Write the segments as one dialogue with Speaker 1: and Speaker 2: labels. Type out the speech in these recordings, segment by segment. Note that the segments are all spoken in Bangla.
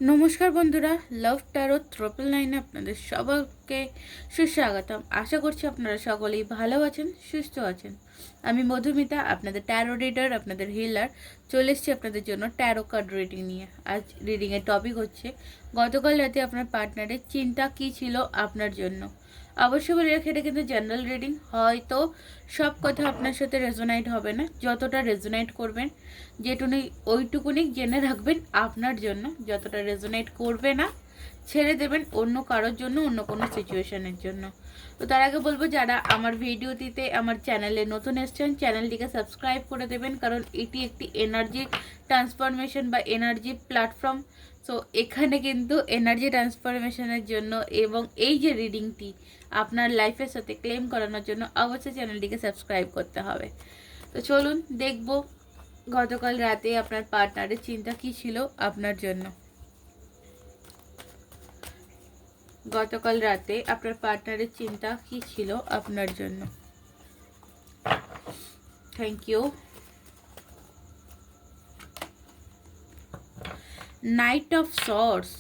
Speaker 1: নমস্কার বন্ধুরা, লাভ ট্যারো 999 আপনাদের সবাইকে সুস্বাগতম। আশা করছি আপনারা সকলেই ভালো আছেন, সুস্থ আছেন। আমি মধুমিতা, আপনাদের ট্যারো রিডার, আপনাদের হিলার। চলে এসেছি আপনাদের জন্য ট্যারো কার্ড রিডিং নিয়ে। আজ রিডিংয়ের টপিক হচ্ছে গতকাল রাতে আপনার পার্টনারের চিন্তা কী ছিল আপনার জন্য। অবশ্যই বলে রাখি, এটা কিন্তু জেনারেল রিডিং, হয়তো সব কথা আপনার সাথে রেজোনাইট হবে না। যতটা রেজোনাইট করবেন, যেটুকুনি ওইটুকুনি জেনে রাখবেন আপনার জন্য। যতটা রেজোনেট করবে না, ছেড়ে দেবেন অন্য কারোর জন্য, অন্য কোনো সিচুয়েশনের জন্য। তো তার আগে বলবো, যারা আমার ভিডিওটিতে আমার চ্যানেলে নতুন এসছেন, চ্যানেলটিকে সাবস্ক্রাইব করে দেবেন, কারণ এটি একটি এনার্জি ট্রান্সফরমেশন বা এনার্জি প্ল্যাটফর্ম। সো এখানে কিন্তু এনার্জি ট্রান্সফরমেশনের জন্য এবং এই যে রিডিংটি আপনার লাইফের সাথে ক্লেম করানোর জন্য অবশ্যই চ্যানেলটিকে সাবস্ক্রাইব করতে হবে। তো চলুন দেখব গতকাল রাতে আপনার পার্টনারের চিন্তা কি ছিল আপনার জন্য। গতকাল রাতে আপনার পার্টনারের চিন্তা কি ছিল আপনার জন্য। Thank you. Knight of swords.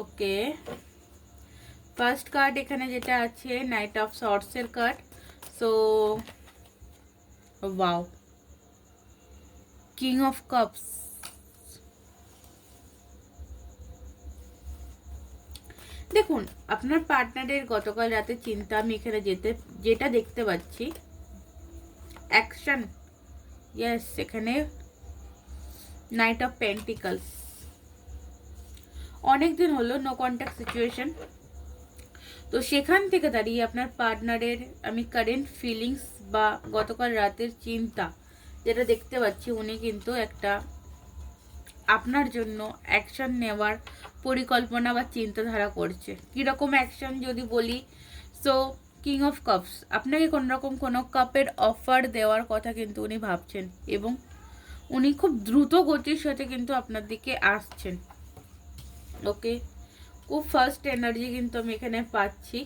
Speaker 1: Okay, first card এখানে যেটা আছে, নাইট অফ সর্টসের card. So wow, king of cups. দেখুন, আপনার পার্টনারের গতকাল রাতে চিন্তা আমি এখানে যেটা দেখতে পাচ্ছি, অ্যাকশন। ইয়েস, এখানে নাইট অফ পেন্টিকলস। অনেকদিন হলো নো কন্ট্যাক্ট সিচুয়েশন। তো সেখান থেকে দাঁড়িয়ে আপনার পার্টনারের আমি কারেন্ট ফিলিংস বা গতকাল রাতের চিন্তা যেটা দেখতে পাচ্ছি, উনি কিন্তু একটা আপনার জন্য অ্যাকশন নেওয়ার পরিকল্পনা বা চিন্তাধারা করছে। কীরকম অ্যাকশন যদি বলি, সো কিং অফ কাপস, আপনাকে কোনোরকম কোনো কাপের অফার দেওয়ার কথা কিন্তু উনি ভাবছেন, এবং উনি খুব দ্রুত গতির সাথে কিন্তু আপনার দিকে আসছেন। ওকে, খুব ফার্স্ট এনার্জি কিন্তু আমি এখানে পাচ্ছি।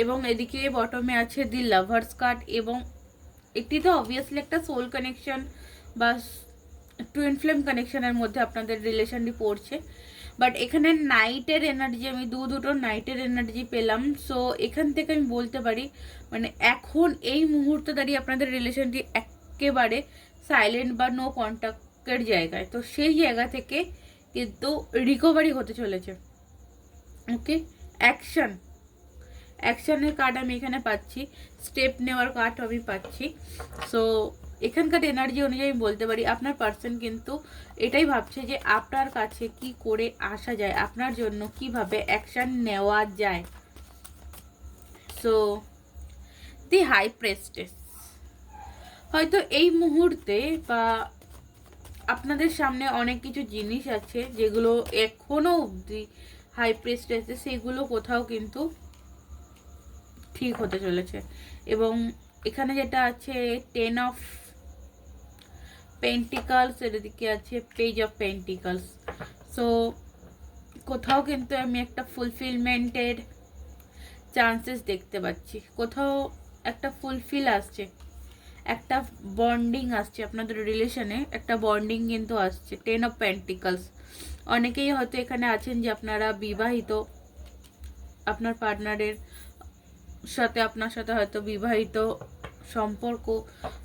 Speaker 1: এবং এদিকে বটমে আছে দি লাভার্স কার্ড, এবং একটি তো অবভিয়াসলি একটা সোল কানেকশন বা টুইন ফ্লেম কানেকশনের মধ্যে আপনাদের রিলেশনটি পড়ছে। বাট এখানে নাইটের এনার্জি, আমি দুটো নাইটের এনার্জি পেলাম। সো এখান থেকে আমি বলতে পারি, মানে এখন এই মুহূর্তে দাঁড়িয়ে আপনাদের রিলেশনটি একেবারে সাইলেন্ট বা নো কন্ট্যাক্টের জায়গায়। তো সেই জায়গা থেকে কিন্তু রিকভারি হতে চলেছে। ওকে, অ্যাকশনের কার্ড আমি এখানে পাচ্ছি, স্টেপ নেওয়ার কার্ড আমি পাচ্ছি। সো এখানকার এনার্জি অনুযায়ী আমি বলতে পারি আপনার পার্সন কিন্তু এটাই ভাবছে যে আপনার কাছে কি করে আসা যায়, আপনার জন্য কিভাবে অ্যাকশন নেওয়া যায়। সো দি হাই প্রেস্টেস, হয়তো এই মুহূর্তে বা আপনাদের সামনে অনেক কিছু জিনিস আছে যেগুলো এখনো অবধি হাই প্রেস্টেসে, সেগুলো কোথাও কিন্তু ঠিক হতে চলেছে। এবং এখানে যেটা আছে, 10 অফ পেন্টিকালস, এর দিকে আছে পেজ অফ পেন্টিকালস। সো কোথাও কিন্তু আমি একটা ফুলফিলমেন্টের চান্সেস দেখতে পাচ্ছি, কোথাও একটা ফুলফিল আসছে, একটা বন্ডিং আসছে আপনাদের রিলেশনে, একটা বন্ডিং কিন্তু আসছে। 10 অফ পেন্টিকালস, অনেকেই হয়তো এখানে আছেন যে আপনারা বিবাহিত, আপনার পার্টনারের সাথে আপনার সাথে হয়তো বিবাহিত সম্পর্ক।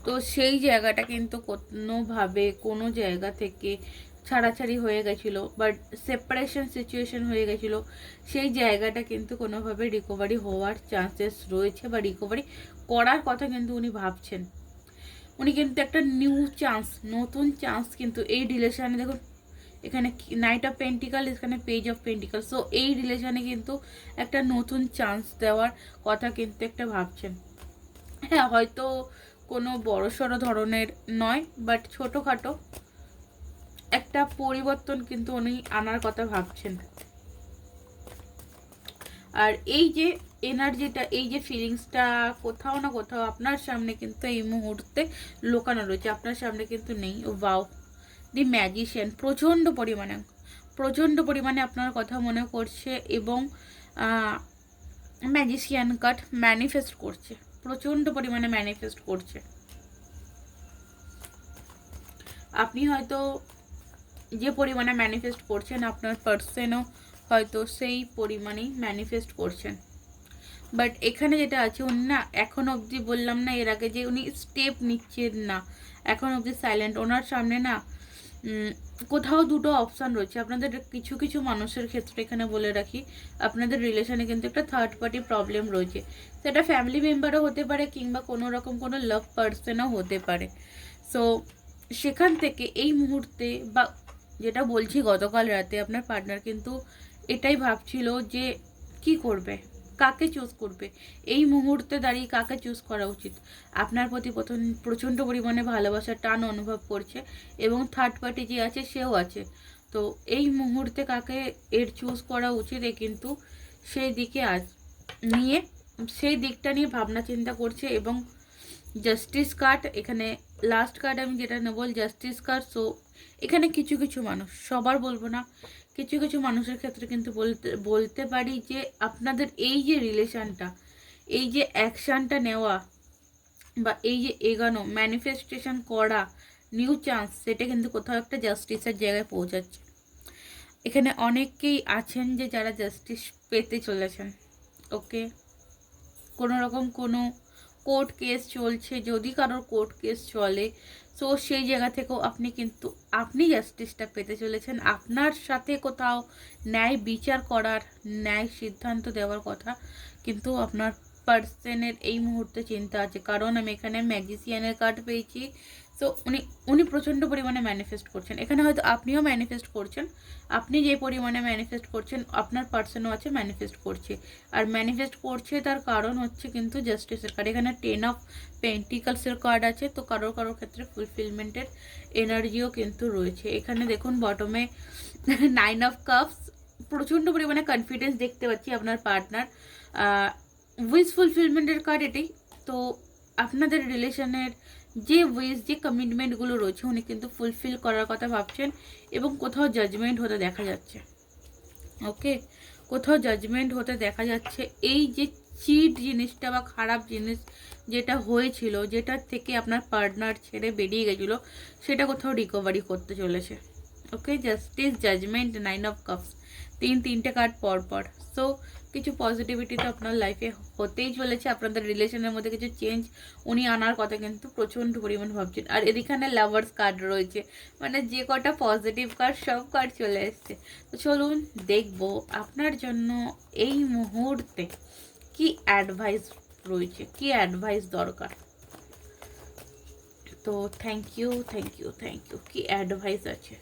Speaker 1: তো সেই জায়গাটা কিন্তু কোনোভাবে কোনো জায়গা থেকে ছাড়াছাড়ি হয়ে গেছিলো, বাট সেপারেশন সিচুয়েশন হয়ে গেছিলো, সেই জায়গাটা কিন্তু কোনোভাবে রিকভারি হওয়ার চান্সেস রয়েছে, বা রিকভারি করার কথা কিন্তু উনি ভাবছেন। উনি কিন্তু একটা নিউ চান্স, নতুন চান্স কিন্তু এই রিলেশনে, দেখুন এখানে নাইট অফ পেন্টিকাল, এখানে পেজ অফ পেন্টিকাল। সো এই রিলেশনে কিন্তু একটা নতুন চান্স দেওয়ার কথা কিন্তু একটা ভাবছেন। হ্যাঁ, হয়তো কোনো বড়সড় ধরনের নয়, বাট ছোটোখাটো একটা পরিবর্তন কিন্তু উনি আনার কথা ভাবছেন। আর এই যে এনার্জিটা, এই যে ফিলিংসটা কোথাও না কোথাও আপনার সামনে কিন্তু এই মুহূর্তে লুকানো রয়েছে, আপনার সামনে কিন্তু নেই। ওয়াও, দি ম্যাজিশিয়ান, প্রচণ্ড পরিমাণে আপনার কথা মনে করছে, এবং ম্যাজিশিয়ান কার্ড ম্যানিফেস্ট করছে, প্রচণ্ড পরিমাণে ম্যানিফেস্ট করছে। আপনি হয়তো যে পরিমাণে ম্যানিফেস্ট করছেন আপনার পার্সনও হয়তো সেই পরিমাণেই ম্যানিফেস্ট করছেন। বাট এখানে যেটা আছে উনি না এখন অবধি বললাম না এর আগে যে উনি স্টেপ নিচ্ছেন না, এখন অবধি সাইলেন্ট। ওনার সামনে না কোথাও দুটো অপশান রয়েছে। আপনাদের কিছু কিছু মানুষের ক্ষেত্রে এখানে বলে রাখি, আপনাদের রিলেশনে কিন্তু একটা থার্ড পার্টি প্রবলেম রয়েছে। সেটা ফ্যামিলি মেম্বারও হতে পারে কিংবা কোনো রকম কোনো লাভ পার্সনও হতে পারে। সো সেখান থেকে এই মুহূর্তে বা যেটা বলছি গতকাল রাতে আপনার পার্টনার কিন্তু এটাই ভাবছিল যে কি করবে, কাকে চুজ করবে, এই মুহূর্তে দাঁড়িয়ে কাকে চুজ করা উচিত। আপনার প্রতি প্রচণ্ড পরিমাণে ভালোবাসার টান অনুভব করছে এবং থার্ড পার্টি যে আছে সেও আছে। তো এই মুহূর্তে কাকে এর চুজ করা উচিত এ কিন্তু সেই দিকে নিয়ে সেই দিকটা নিয়ে ভাবনা চিন্তা করছে। এবং জাস্টিস কার্ড এখানে লাস্ট কার্ড আমি যেটা নেব জাস্টিস কার্ড। সো এখানে কিছু কিছু মানুষ, সবার বলবো না, কিছু কিছু মানুষের ক্ষেত্রে কিন্তু বলতে পারি যে আপনাদের এই যে রিলেশনটা, এই যে অ্যাকশানটা নেওয়া বা এই যে এগানো ম্যানিফেস্টেশন করা নিউ চান্স, সেটা কিন্তু কোথাও একটা জাস্টিসের জায়গায় পৌঁছাচ্ছে। এখানে অনেকেই আছেন যে যারা জাস্টিস পেতে চলেছেন। ওকে, কোনো রকম কোনো কোর্ট কেস চলছে, যদি কারোর কোর্ট কেস চলে সো সেই জায়গা থেকেও আপনি জাস্টিসটা পেতে চলেছেন। আপনার সাথে কোথাও ন্যায় বিচার করার, ন্যায় সিদ্ধান্ত দেওয়ার কথা কিন্তু আপনার পার্সনের এই মুহূর্তে চিন্তা আছে। কারণ আমি এখানে ম্যাজিশিয়ানের কার্ড পেয়েছি। সো উনি প্রচণ্ড পরিমাণে ম্যানিফেস্ট করছেন। এখানে হয়তো আপনিও ম্যানিফেস্ট করছেন, আপনি যে পরিমাণে ম্যানিফেস্ট করছেন আপনার পার্সনও আছে ম্যানিফেস্ট করছে। আর ম্যানিফেস্ট করছে তার কারণ হচ্ছে কিন্তু জাস্টিসের কার্ড। এখানে 10 অফ পেন্টিকলসের কার্ড আছে। তো কারোর ক্ষেত্রে ফুলফিলমেন্টের এনার্জিও কিন্তু রয়েছে। এখানে দেখুন বটমে 9 অফ কাপস, প্রচণ্ড পরিমাণে কনফিডেন্স দেখতে পাচ্ছি আপনার পার্টনার। উইশ ফুলফিলমেন্টের কার্ড এটি। তো আপনাদের রিলেশনের যে উইশ, যে কমিটমেন্টগুলো রয়েছে উনি কিন্তু ফুলফিল করার কথা ভাবছেন এবং কোথাও জাজমেন্ট হতে দেখা যাচ্ছে। ওকে, কোথাও জাজমেন্ট হতে দেখা যাচ্ছে। এই যে চিট জিনিসটা বা খারাপ জিনিস যেটা হয়েছিল, যেটার থেকে আপনার পার্টনার ছেড়ে বেরিয়ে গেছিলো, সেটা কোথাও রিকভারি করতে চলেছে। ওকে, জাস্টিস, জাজমেন্ট, 9 অফ কাপস, তিনটে কার্ড পর। সো কিছু পজিটিভিটি তো আপনার লাইফে হতেই চলেছে। আপনাদের রিলেশনের মধ্যে কিছু চেঞ্জ উনি আনার কথা কিন্তু প্রচণ্ড পরিমাণ ভাবছেন। আর এদিকে লাভার্স কার্ড রয়েছে, মানে যে কটা পজিটিভ কার্ড সব কার্ড চলে এসছে। তো চলুন দেখবো আপনার জন্য এই মুহূর্তে কি অ্যাডভাইস রয়েছে, কি অ্যাডভাইস দরকার। তো থ্যাংক ইউ। কি অ্যাডভাইস আছে?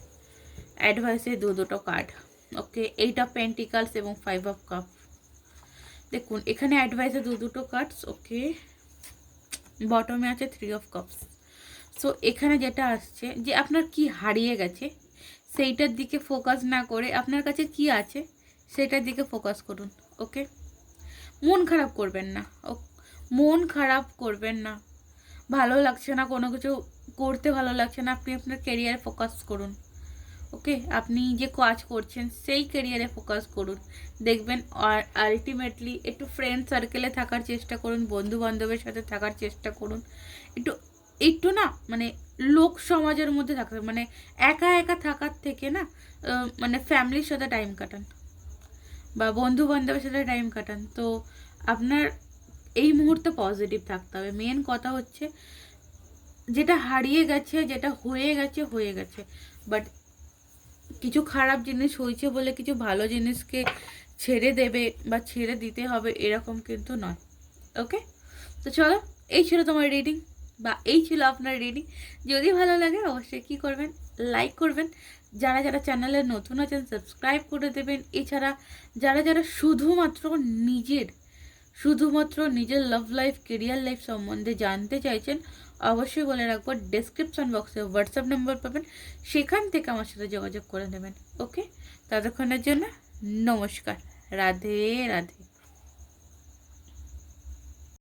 Speaker 1: অ্যাডভাইসে দুটো কার্ড। ওকে, 8 অফ পেন্টিকলস এবং 5 অফ কাপ। দেখুন এখানে অ্যাডভাইসে দুটো কার্ডস। ওকে, বটমে আছে 3 অফ কাপস। সো এখানে যেটা আসছে যে আপনার কি হারিয়ে গেছে সেইটার দিকে ফোকাস না করে আপনার কাছে কি আছে সেটার দিকে ফোকাস করুন। ওকে, মন খারাপ করবেন না, মন খারাপ করবেন না। ভালো লাগছে না, কোনো কিছু করতে ভালো লাগছে না, আপনি আপনার ক্যারিয়ারে ফোকাস করুন। ওকে, আপনি যে কাজ করছেন সেই ক্যারিয়ারে ফোকাস করুন। দেখবেন আর আলটিমেটলি একটু ফ্রেন্ড সার্কেলে থাকার চেষ্টা করুন, বন্ধু বান্ধবের সাথে থাকার চেষ্টা করুন। একটু না মানে লোক সমাজের মধ্যে থাকতে, মানে একা একা থাকার থেকে না মানে ফ্যামিলির সাথে টাইম কাটান বা বন্ধু বান্ধবের সাথে টাইম কাটান। তো আপনার এই মুহূর্তে পজিটিভ থাকতে হবে। মেন কথা হচ্ছে যেটা হারিয়ে গেছে, যেটা হয়ে গেছে, বাট কিছু খারাপ জিনিস হয়েছে বলে কিছু ভালো জিনিসকে ছেড়ে দেবে বা ছেড়ে দিতে হবে এরকম কিন্তু নয়। ওকে, তো চলো, এই ছিল তোমার রিডিং বা এই ছিল আপনার রিডিং। যদি ভালো লাগে অবশ্যই কী করবেন, লাইক করবেন। যারা যারা চ্যানেলে নতুন আছেন সাবস্ক্রাইব করে দেবেন। এছাড়া যারা শুধুমাত্র নিজের লাভ লাইফ, কেরিয়ার লাইফ সম্বন্ধে জানতে চাইছেন অবশ্যই বলে রাখবো ডেসক্রিপশন বক্সে হোয়াটসঅ্যাপ নাম্বার পাবেন, সেখান থেকে আমার সাথে যোগাযোগ করে নেবেন। ওকে, ততক্ষণের জন্য নমস্কার, রাধে রাধে।